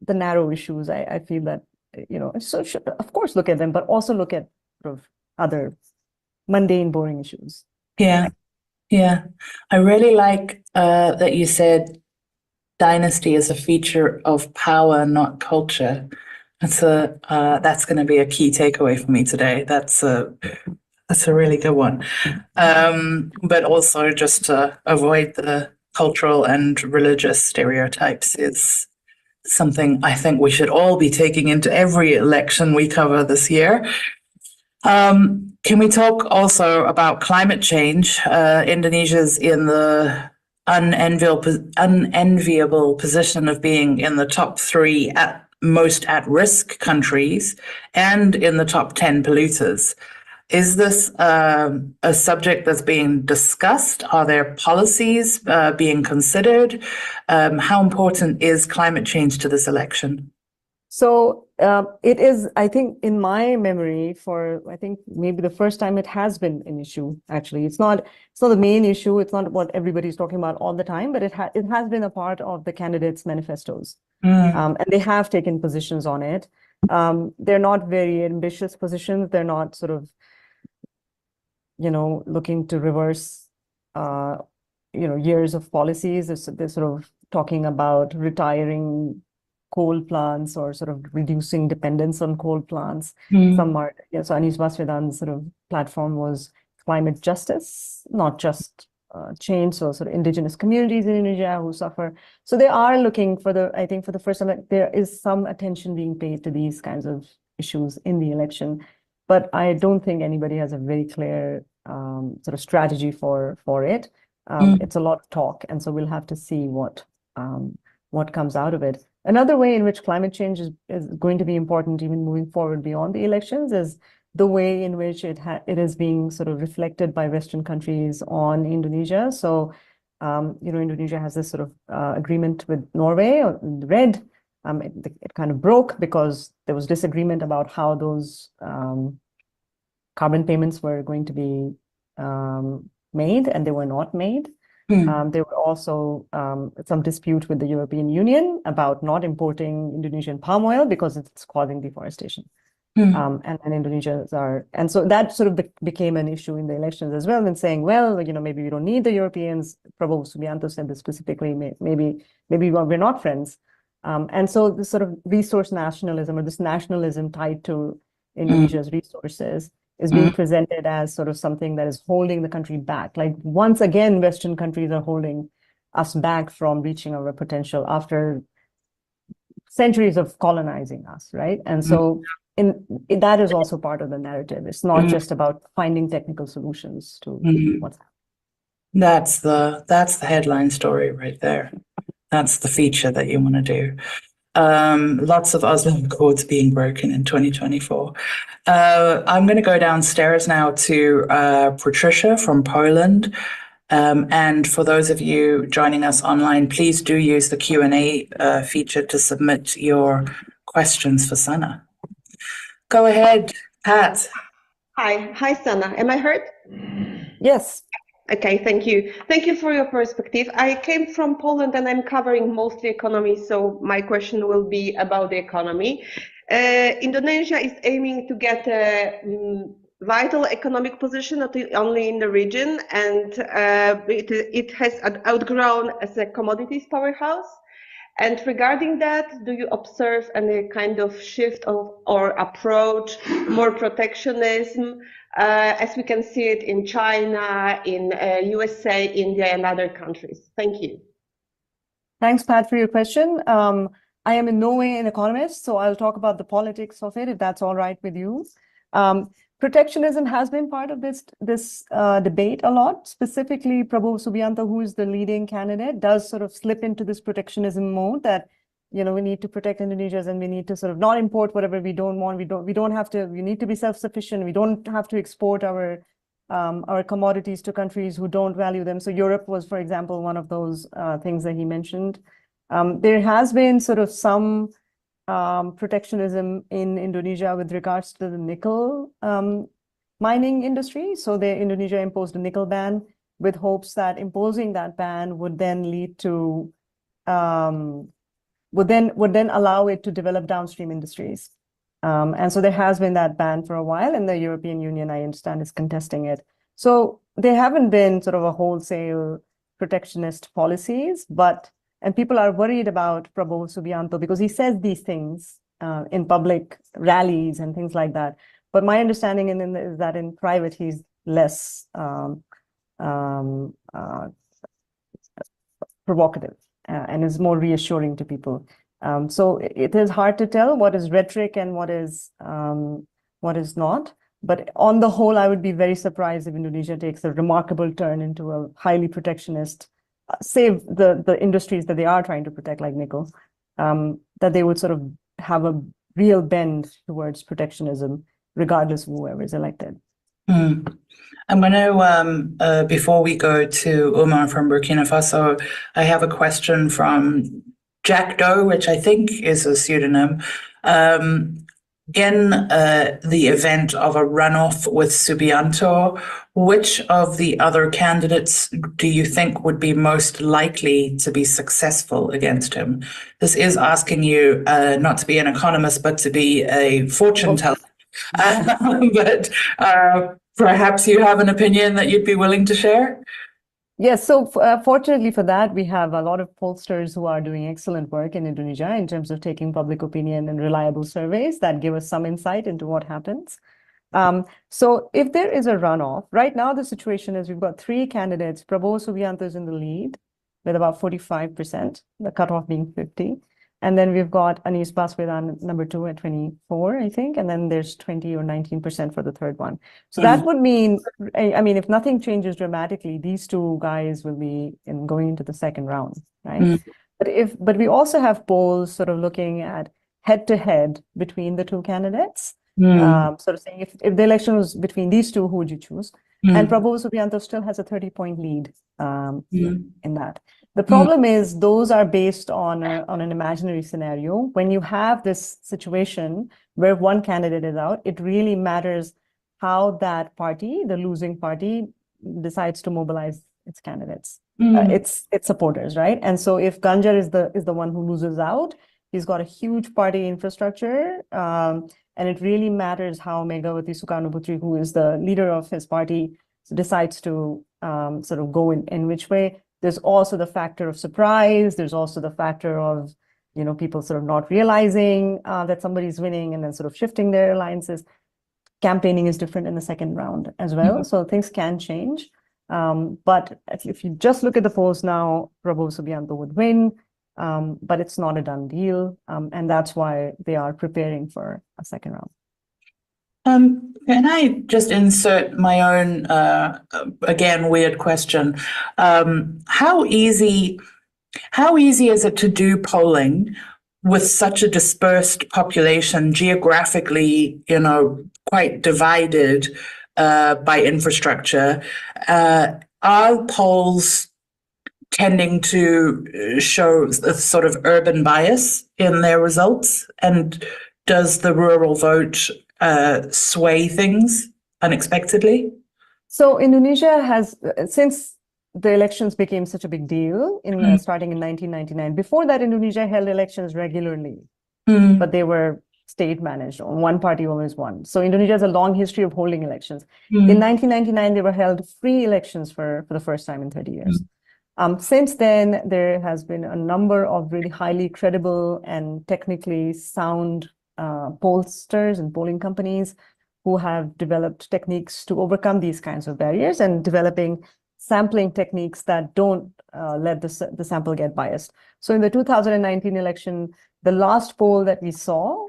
narrow issues, I feel that, so should, of course, look at them, but also look at sort of other mundane, boring issues. Yeah. I really like that you said dynasty is a feature of power, not culture. That's going to be a key takeaway for me today. That's a really good one. But also just to avoid the cultural and religious stereotypes is something I think we should all be taking into every election we cover this year. Can we talk also about climate change? Indonesia's in the unenviable position of being in the top 3 at most at-risk countries and in the top 10 polluters. Is this a subject that's being discussed? Are there policies being considered? How important is climate change to this election? So it is, I think, in my memory, I think maybe the first time it has been an issue, actually. It's not the main issue. It's not what everybody's talking about all the time, but it has been a part of the candidates' manifestos. And they have taken positions on it. They're not very ambitious positions. They're not sort of, looking to reverse, years of policies. They're sort of talking about retiring coal plants or sort of reducing dependence on coal plants. Some are, so Anies Baswedan's sort of platform was climate justice, not just change. So sort of indigenous communities in Indonesia who suffer. So they are looking I think for the first time, there is some attention being paid to these kinds of issues in the election. but I don't think anybody has a very clear sort of strategy for it. It's a lot of talk, and so we'll have to see what comes out of it. Another way in which climate change is going to be important, even moving forward beyond the elections, is the way in which it is being sort of reflected by Western countries on Indonesia. So, Indonesia has this sort of agreement with Norway, or the RED. It kind of broke because there was disagreement about how those carbon payments were going to be made, and they were not made. There were also some dispute with the European Union about not importing Indonesian palm oil because it's causing deforestation. And Indonesians are, and so that sort of became an issue in the elections as well, and saying, well, maybe we don't need the Europeans. Prabowo Subianto said this specifically, maybe we're not friends. And so this sort of resource nationalism, or this nationalism tied to Indonesia's resources, is being presented as sort of something that is holding the country back. Like, once again, Western countries are holding us back from reaching our potential after centuries of colonizing us, right? And so that is also part of the narrative. It's not just about finding technical solutions to what's happening. That's the headline story right there. That's the feature that you want to do. Lots of Oslo Accords being broken in 2024. I'm going to go downstairs now to Patricia from Poland. And for those of you joining us online, please do use the Q&A feature to submit your questions for Sana. Go ahead, Pat. Hi, Sana. Am I heard? Yes. Okay, thank you. Thank you for your perspective. I came from Poland and I'm covering mostly economy, so my question will be about the economy. Indonesia is aiming to get a vital economic position, not only in the region, and it has outgrown as a commodities powerhouse. And regarding that, do you observe any kind of shift or approach, more protectionism, as we can see it in China, in USA, India, and other countries? Thank you. Thanks, Pat, for your question. I am in no way an economist, so I'll talk about the politics of it, if that's all right with you. Protectionism has been part of this debate a lot. Specifically, Prabowo Subianto, who is the leading candidate, does sort of slip into this protectionism mode that, we need to protect Indonesians and we need to sort of not import whatever we don't want. We need to be self-sufficient. We don't have to export our commodities to countries who don't value them. So Europe was, for example, one of those things that he mentioned. There has been sort of some protectionism in Indonesia with regards to the nickel mining industry. So Indonesia imposed a nickel ban with hopes that imposing that ban would then lead to would then allow it to develop downstream industries. And so there has been that ban for a while, and the European Union, I understand, is contesting it. So there haven't been sort of a wholesale protectionist policies, and people are worried about Prabowo Subianto because he says these things in public rallies and things like that. But my understanding is that in private, he's less provocative and is more reassuring to people. So it is hard to tell what is rhetoric and what is not. But on the whole, I would be very surprised if Indonesia takes a remarkable turn into a highly protectionist, save the industries that they are trying to protect, like nickel, that they would sort of have a real bend towards protectionism, regardless of whoever is elected. I'm going to, before we go to Umar from Burkina Faso, I have a question from Jack Doe, which I think is a pseudonym. In the event of a runoff with Subianto, which of the other candidates do you think would be most likely to be successful against him? This is asking you not to be an economist, but to be a fortune teller. But perhaps you have an opinion that you'd be willing to share? Yes, so fortunately for that, we have a lot of pollsters who are doing excellent work in Indonesia in terms of taking public opinion and reliable surveys that give us some insight into what happens. So if there is a runoff, right now the situation is we've got three candidates. Prabowo Subianto is in the lead with about 45%, the cutoff being 50. And then we've got Anis Baswedan number 2 at 24, I think. And then there's 20 or 19% for the third one. So that would mean, I mean, if nothing changes dramatically, these two guys will be going into the second round, right? But we also have polls sort of looking at head to head between the two candidates, sort of saying if the election was between these two, who would you choose? And Prabowo Subianto still has a 30-point lead in that. The problem is those are based on an imaginary scenario. When you have this situation where one candidate is out, it really matters how that party, the losing party, decides to mobilize its candidates, its supporters, right? And so if Ganjar is the one who loses out, he's got a huge party infrastructure, and it really matters how Megawati Sukarnoputri, who is the leader of his party, decides to sort of go in which way. There's also the factor of surprise. There's also the factor of, people sort of not realizing that somebody's winning and then sort of shifting their alliances. Campaigning is different in the second round as well. So things can change. But if you just look at the polls now, Prabowo Subianto would win, but it's not a done deal. And that's why they are preparing for a second round. Can I just insert my own, again, weird question? How easy is it to do polling with such a dispersed population, geographically, quite divided by infrastructure? Are polls tending to show a sort of urban bias in their results? And does the rural vote sway things unexpectedly? So Indonesia has, since the elections became such a big deal starting in 1999, before that Indonesia held elections regularly, but they were state managed. One party always won. So Indonesia has a long history of holding elections. In 1999, they were held free elections for the first time in 30 years. Since then, there has been a number of really highly credible and technically sound pollsters and polling companies who have developed techniques to overcome these kinds of barriers and developing sampling techniques that don't let the sample get biased. So in the 2019 election, the last poll that we saw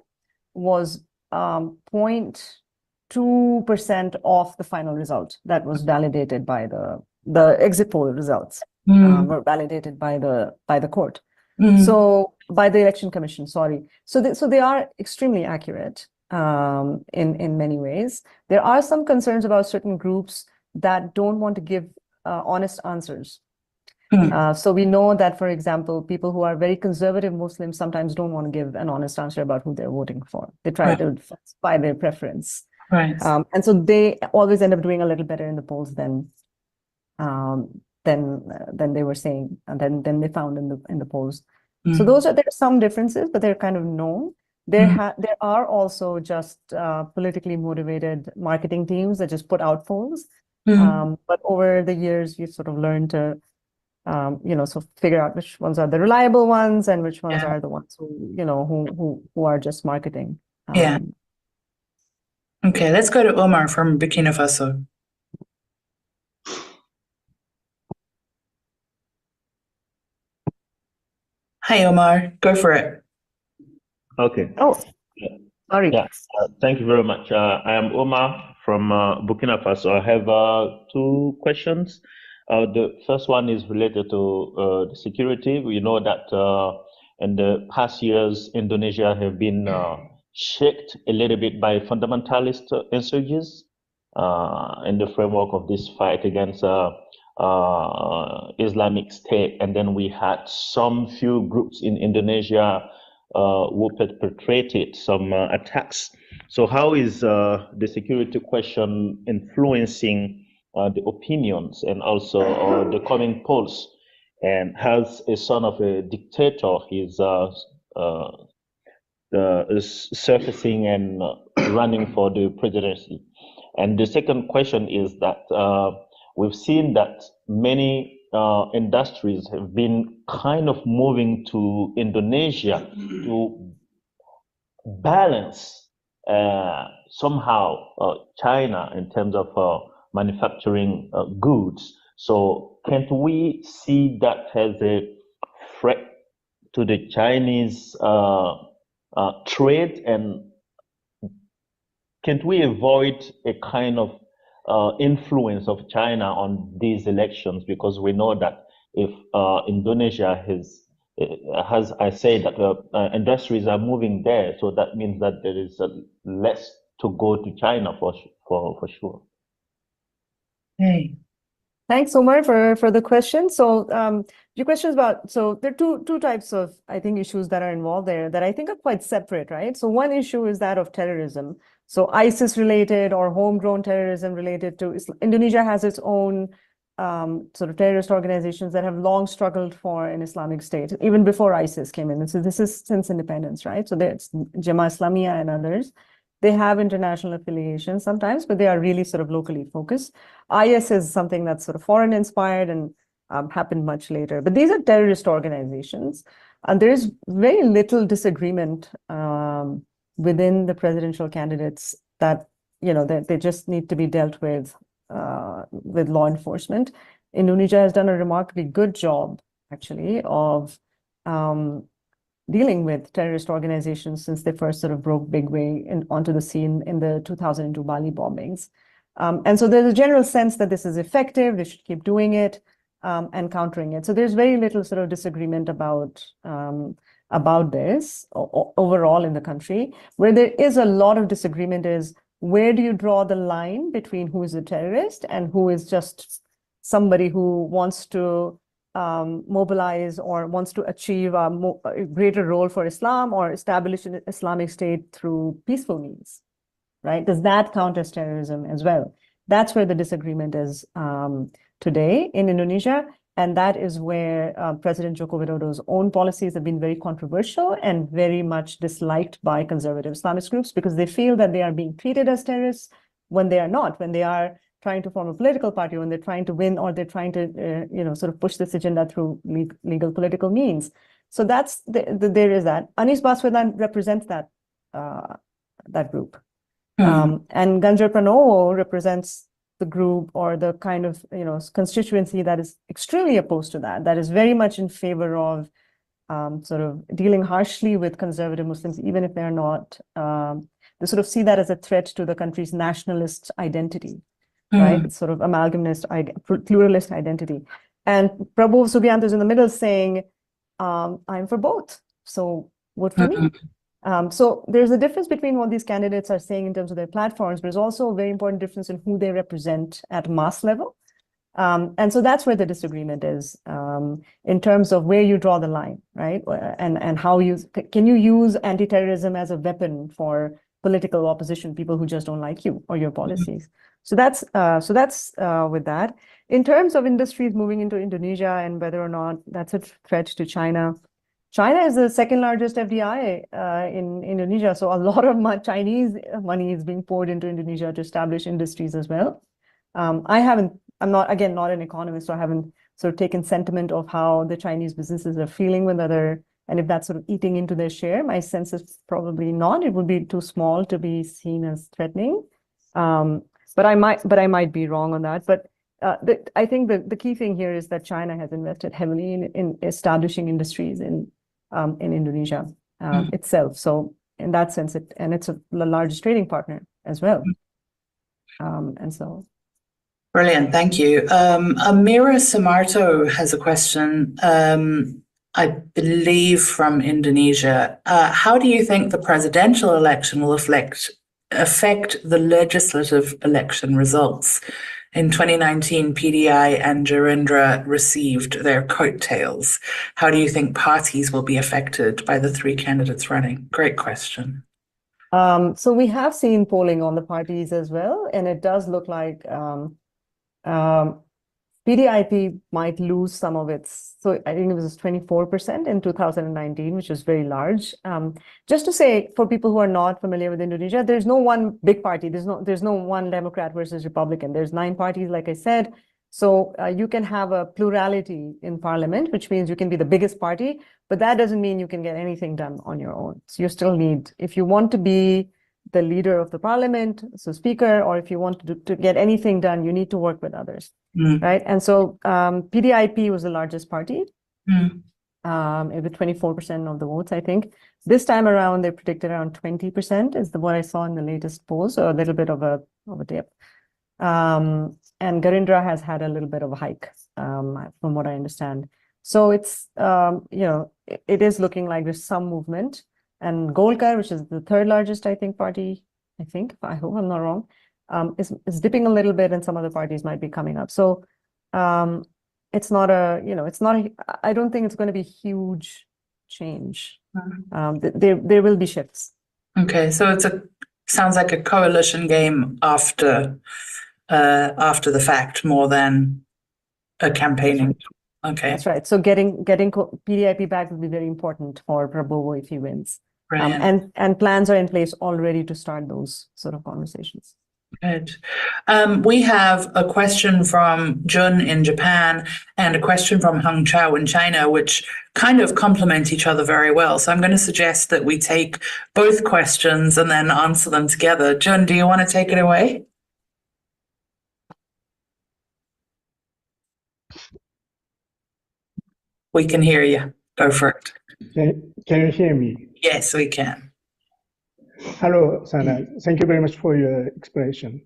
was 0.2% of the final result that was validated by the exit poll results were validated by the court. So by the election commission, sorry. So they are extremely accurate in many ways. There are some concerns about certain groups that don't want to give honest answers. So we know that, for example, people who are very conservative Muslims sometimes don't want to give an honest answer about who they're voting for. They try to falsify their preference. Right. And so they always end up doing a little better in the polls than they were saying, and then they found in the polls. So there are some differences, but they're kind of known. There are also just politically motivated marketing teams that just put out polls. But over the years, we've sort of learned to, so figure out which ones are the reliable ones and which ones are the ones who are just marketing. Okay, let's go to Omar from Burkina Faso. Hi, Omar. Go for it. Okay. Oh, sorry. Yeah. Thank you very much. I am Omar from Burkina Faso. I have two questions. The first one is related to the security. We know that in the past years, Indonesia have been shaked a little bit by fundamentalist insurgents in the framework of this fight against Islamic State. And then we had some few groups in Indonesia who perpetrated some attacks. So how is the security question influencing the opinions and also the coming polls? And as a son of a dictator, he's surfacing and running for the presidency. And the second question is that we've seen that many industries have been kind of moving to Indonesia to balance somehow China in terms of manufacturing goods. So can't we see that as a threat to the Chinese trade, and can't we avoid a kind of influence of China on these elections? Because we know that if Indonesia has, I say that industries are moving there, so that means that there is less to go to China for sure. Hey. Thanks, Omar, for the question. So your question is about, so there are two types of, I think, issues that are involved there that I think are quite separate, right? So one issue is that of terrorism. So ISIS related or homegrown terrorism related to Islam. Indonesia has its own sort of terrorist organizations that have long struggled for an Islamic state, even before ISIS came in. And so this is since independence, right? So there's Jemaah Islamiyah and others. They have international affiliations sometimes, but they are really sort of locally focused. IS is something that's sort of foreign inspired and happened much later. But these are terrorist organizations. And there is very little disagreement within the presidential candidates that, you know, that they just need to be dealt with law enforcement. Indonesia has done a remarkably good job, actually, of dealing with terrorist organizations since they first sort of broke big way onto the scene in the 2002 Bali bombings. And so there's a general sense that this is effective, they should keep doing it and countering it. So there's very little sort of disagreement about this overall in the country. Where there is a lot of disagreement is, where do you draw the line between who is a terrorist and who is just somebody who wants to mobilize or wants to achieve a greater role for Islam or establish an Islamic state through peaceful means, right? Does that count as terrorism as well? That's where the disagreement is today in Indonesia. And that is where President Joko Widodo's own policies have been very controversial and very much disliked by conservative Islamist groups, because they feel that they are being treated as terrorists when they are not, when they are trying to form a political party, when they're trying to win, or they're trying to, sort of push this agenda through legal political means. So that's there is that. Anies Baswedan represents that group, and Ganjar Pranowo represents the group or the kind of constituency that is extremely opposed to that. That is very much in favor of sort of dealing harshly with conservative Muslims, even if they're not. They sort of see that as a threat to the country's nationalist identity. Right, it's sort of amalgamist, pluralist identity. And Prabowo Subianto is in the middle saying, I'm for both, so vote for me. So there's a difference between what these candidates are saying in terms of their platforms, but there's also a very important difference in who they represent at mass level. And so that's where the disagreement is in terms of where you draw the line, right? And how can you use anti-terrorism as a weapon for political opposition, people who just don't like you or your policies. So that's with that. In terms of industries moving into Indonesia and whether or not that's a threat to China, China is the second largest FDI in Indonesia. So a lot of Chinese money is being poured into Indonesia to establish industries as well. I'm not an economist, so I haven't sort of taken sentiment of how the Chinese businesses are feeling with and if that's sort of eating into their share. My sense is probably not. It would be too small to be seen as threatening. But I might be wrong on that. But I think the key thing here is that China has invested heavily in establishing industries in Indonesia itself. So in that sense, it's the largest trading partner as well. And so. Brilliant, thank you. Amira Samarto has a question, I believe from Indonesia. How do you think the presidential election will affect the legislative election results? In 2019, PDI and Gerindra received their coattails. How do you think parties will be affected by the three candidates running? Great question. So we have seen polling on the parties as well, and it does look like PDIP might lose some of its, so I think it was 24% in 2019, which is very large. Just to say, for people who are not familiar with Indonesia, there's no one big party. There's no one Democrat versus Republican. There's 9 parties, like I said. So you can have a plurality in parliament, which means you can be the biggest party, but that doesn't mean you can get anything done on your own. So you still need, if you want to be the leader of the parliament, so speaker, or if you want to get anything done, you need to work with others, right? And so PDIP was the largest party. with 24% of the votes, I think. This time around, they predicted around 20% is what I saw in the latest poll, so a little bit of a dip. And Garindra has had a little bit of a hike, from what I understand. So it's, it is looking like there's some movement. And Golkar, which is the third largest, I think, party, I hope I'm not wrong, is dipping a little bit, and some other parties might be coming up. So it's not I don't think it's going to be huge change. There will be shifts. Okay, so sounds like a coalition game after the fact more than a campaigning. Okay, that's right. So getting PDIP back will be very important for Prabowo if he wins. And plans are in place already to start those sort of conversations. Good. We have a question from Jun in Japan and a question from Heng Chao in China, which kind of complement each other very well. So I'm going to suggest that we take both questions and then answer them together. Jun, do you want to take it away? We can hear you. Go for it. Can you hear me? Yes, we can. Hello, Sana. Thank you very much for your explanation.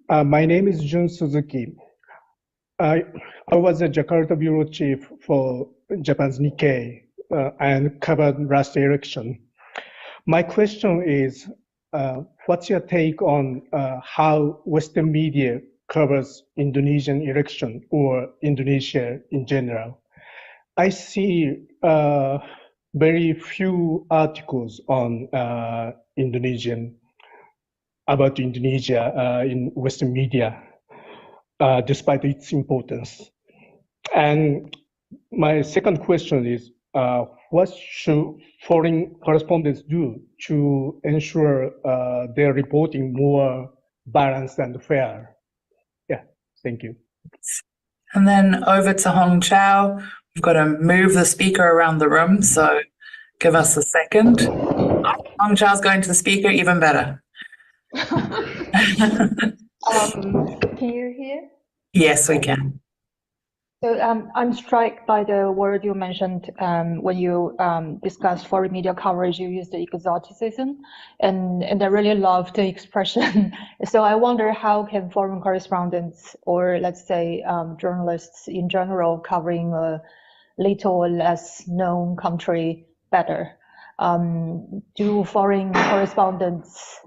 My name is Jun Suzuki. I was a Jakarta bureau chief for Japan's Nikkei and covered last election. My question is, what's your take on how Western media covers Indonesian election or Indonesia in general? I see very few articles on about Indonesia in Western media, despite its importance. And my second question is, what should foreign correspondents do to ensure their reporting more balanced and fair? Yeah, thank you. And then over to Hong Chao. We've got to move the speaker around the room, so give us a second. Hong Chao's going to the speaker, even better. Can you hear? Yes, we can. So I'm struck by the word you mentioned when you discussed foreign media coverage. You used the exoticism, and I really love the expression. So I wonder, how can foreign correspondents, or let's say journalists in general, covering a little or less known country better? Do foreign correspondents,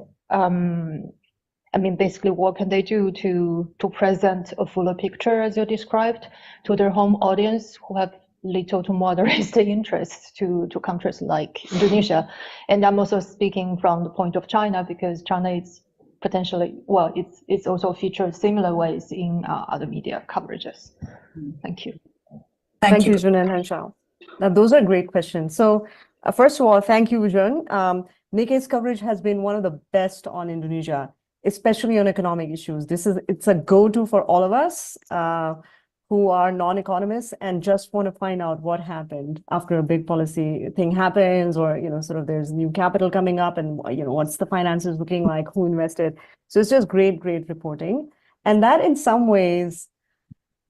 basically, what can they do to present a fuller picture, as you described, to their home audience who have little to moderate interest to countries like Indonesia? And I'm also speaking from the point of China, because China is potentially, it's also featured similar ways in other media coverages. Thank you. Thank you, Jun and Heng Chao. Now, those are great questions. So first of all, thank you, Jun. Nikkei's coverage has been one of the best on Indonesia, especially on economic issues. It's a go-to for all of us who are non-economists and just want to find out what happened after a big policy thing happens, or sort of there's new capital coming up, and what's the finances looking like, who invested. So it's just great reporting, and that in some ways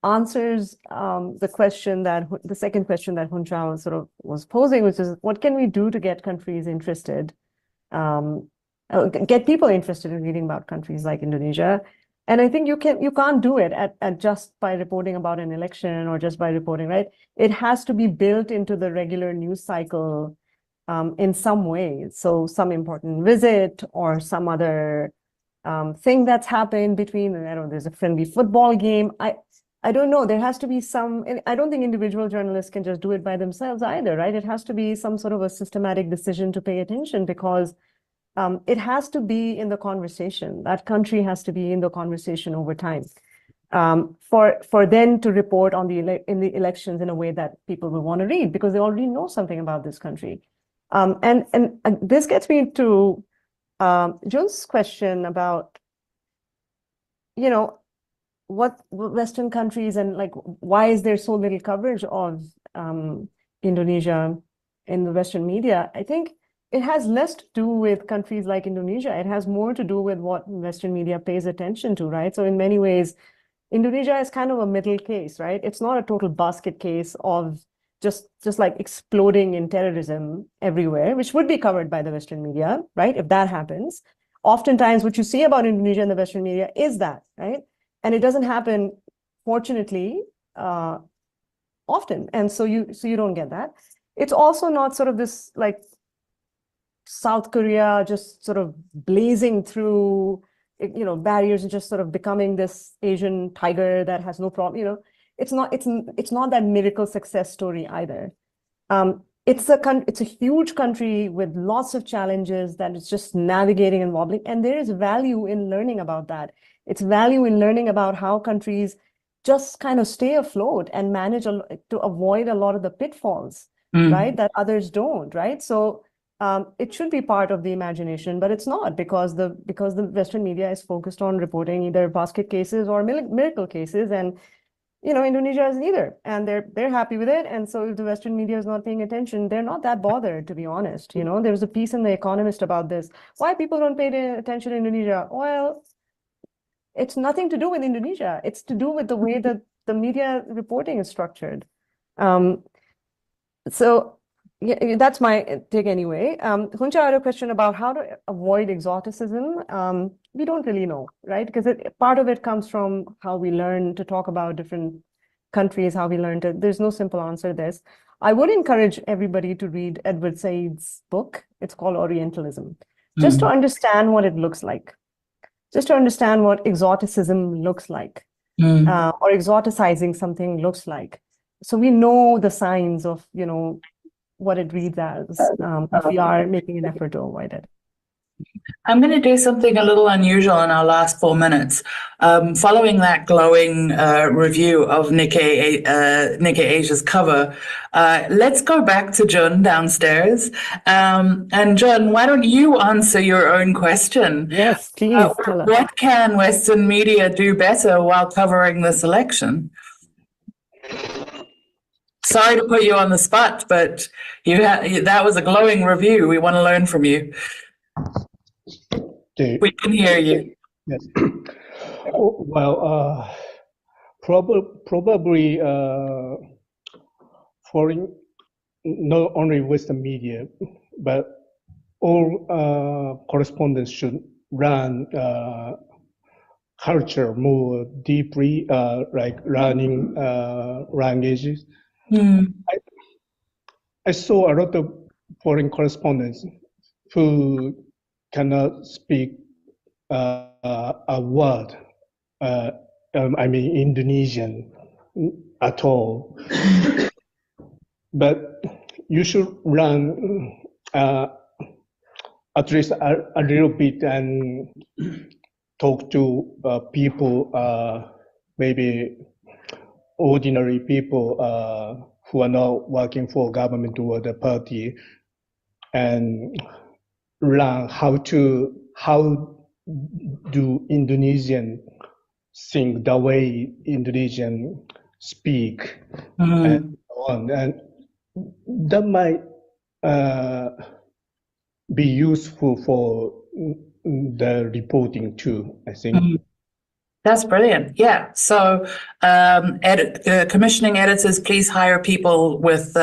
answers the second question that Heng Chao sort of was posing, which is, what can we do to get countries interested, get people interested in reading about countries like Indonesia? And I think you can't do it at just by reporting about an election, or just by reporting, right? It has to be built into the regular news cycle in some way. So some important visit, or some other thing that's happened between, I don't know, there's a friendly football game. I don't know. There has to be I don't think individual journalists can just do it by themselves either, right? It has to be some sort of a systematic decision to pay attention, because it has to be in the conversation. That country has to be in the conversation over time, for them to report on in the elections in a way that people will want to read, because they already know something about this country. And this gets me to Jun's question about, what Western countries, and like, why is there so little coverage of Indonesia in the Western media? I think it has less to do with countries like Indonesia. It has more to do with what Western media pays attention to, right? So in many ways, Indonesia is kind of a middle case, right? It's not a total basket case of just like exploding in terrorism everywhere, which would be covered by the Western media, right? If that happens, oftentimes what you see about Indonesia in the Western media is that, right? And it doesn't happen, fortunately, often. And so you don't get that. It's also not sort of this like South Korea just sort of blazing through, you know, barriers and just sort of becoming this Asian tiger that has no problem, you know. It's not that miracle success story either. It's a huge country with lots of challenges that it's just navigating and wobbling. And there is value in learning about that. It's value in learning about how countries just kind of stay afloat and manage to avoid a lot of the pitfalls, right? That others don't, right? So it should be part of the imagination, but it's not, because the Western media is focused on reporting either basket cases or miracle cases, and you know, Indonesia is neither, and they're happy with it. And so if the Western media is not paying attention, they're not that bothered, to be honest. You know, there was a piece in The Economist about this. Why people don't pay attention to Indonesia? Well, it's nothing to do with Indonesia. It's to do with the way that the media reporting is structured. So yeah, that's my take anyway. Huncha, I had a question about how to avoid exoticism. We don't really know, right? Because part of it comes from how we learn to talk about different countries, how we learn to, there's no simple answer to this. I would encourage everybody to read Edward Said's book. It's called Orientalism, just to understand what it looks like, just to understand what exoticism looks like, or exoticizing something looks like. So we know the signs of, you know, what it reads as, if we are making an effort to avoid it. I'm going to do something a little unusual in our last 4 minutes. Following that glowing review of Nikkei Asia's cover, let's go back to Jun downstairs. And Jun, why don't you answer your own question? Yes, please tell us. What can Western media do better while covering this election? Sorry to put you on the spot, but that was a glowing review. We want to learn from you. Okay. We can hear you. Yes. Well, probably foreign, not only Western media, but all correspondents should learn culture more deeply, like learning languages. I saw a lot of foreign correspondents who cannot speak a word, I mean Indonesian at all. But you should learn at least a little bit and talk to people, maybe ordinary people who are not working for government or the party, and learn how do Indonesian think the way Indonesian speak, and so on. And that might be useful for the reporting too, I think. That's brilliant. Yeah. So commissioning editors, please hire people with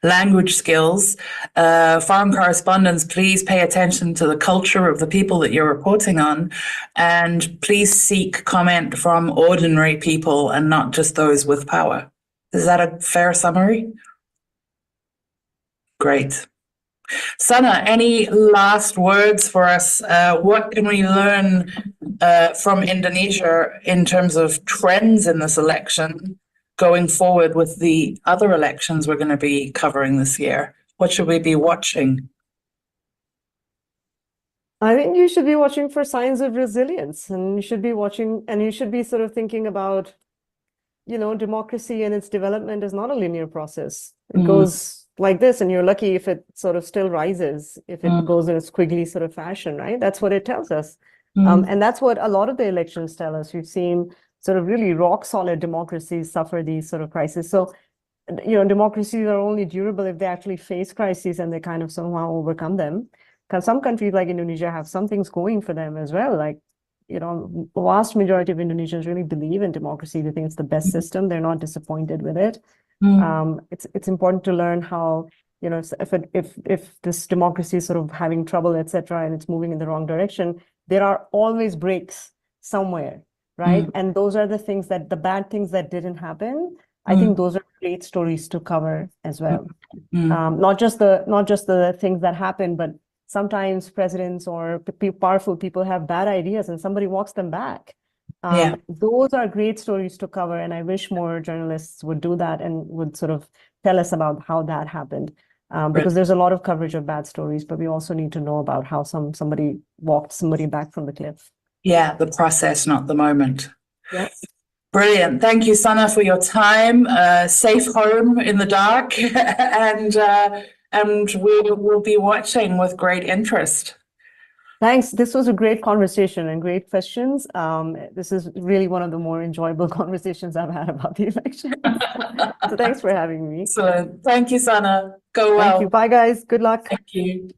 language skills. Foreign correspondents, please pay attention to the culture of the people that you're reporting on. And please seek comment from ordinary people and not just those with power. Is that a fair summary? Great. Sana, any last words for us? What can we learn from Indonesia in terms of trends in this election going forward with the other elections we're going to be covering this year? What should we be watching? I think you should be watching for signs of resilience, and you should be watching, and you should be sort of thinking about, you know, democracy and its development is not a linear process. It goes like this, and you're lucky if it sort of still rises, if it goes in a squiggly sort of fashion, right? That's what it tells us. And that's what a lot of the elections tell us. We've seen sort of really rock solid democracies suffer these sort of crises. So, you know, democracies are only durable if they actually face crises and they kind of somehow overcome them. Because some countries like Indonesia have some things going for them as well. Like, you know, the vast majority of Indonesians really believe in democracy. They think it's the best system. They're not disappointed with it. It's important to learn how, you know, if this democracy is sort of having trouble, etc., and it's moving in the wrong direction, there are always breaks somewhere, right? And those are the things that the bad things that didn't happen. I think those are great stories to cover as well. Not just the things that happen, but sometimes presidents or powerful people have bad ideas and somebody walks them back. Those are great stories to cover, and I wish more journalists would do that and would sort of tell us about how that happened. Because there's a lot of coverage of bad stories, but we also need to know about how somebody walked somebody back from the cliff. Yeah, the process, not the moment. Yeah. Brilliant. Thank you, Sana, for your time. Safe home in the dark, and we will be watching with great interest. Thanks. This was a great conversation and great questions. This is really one of the more enjoyable conversations I've had about the election. So thanks for having me. Excellent. Thank you, Sana. Go well. Thank you. Bye, guys. Good luck. Thank you.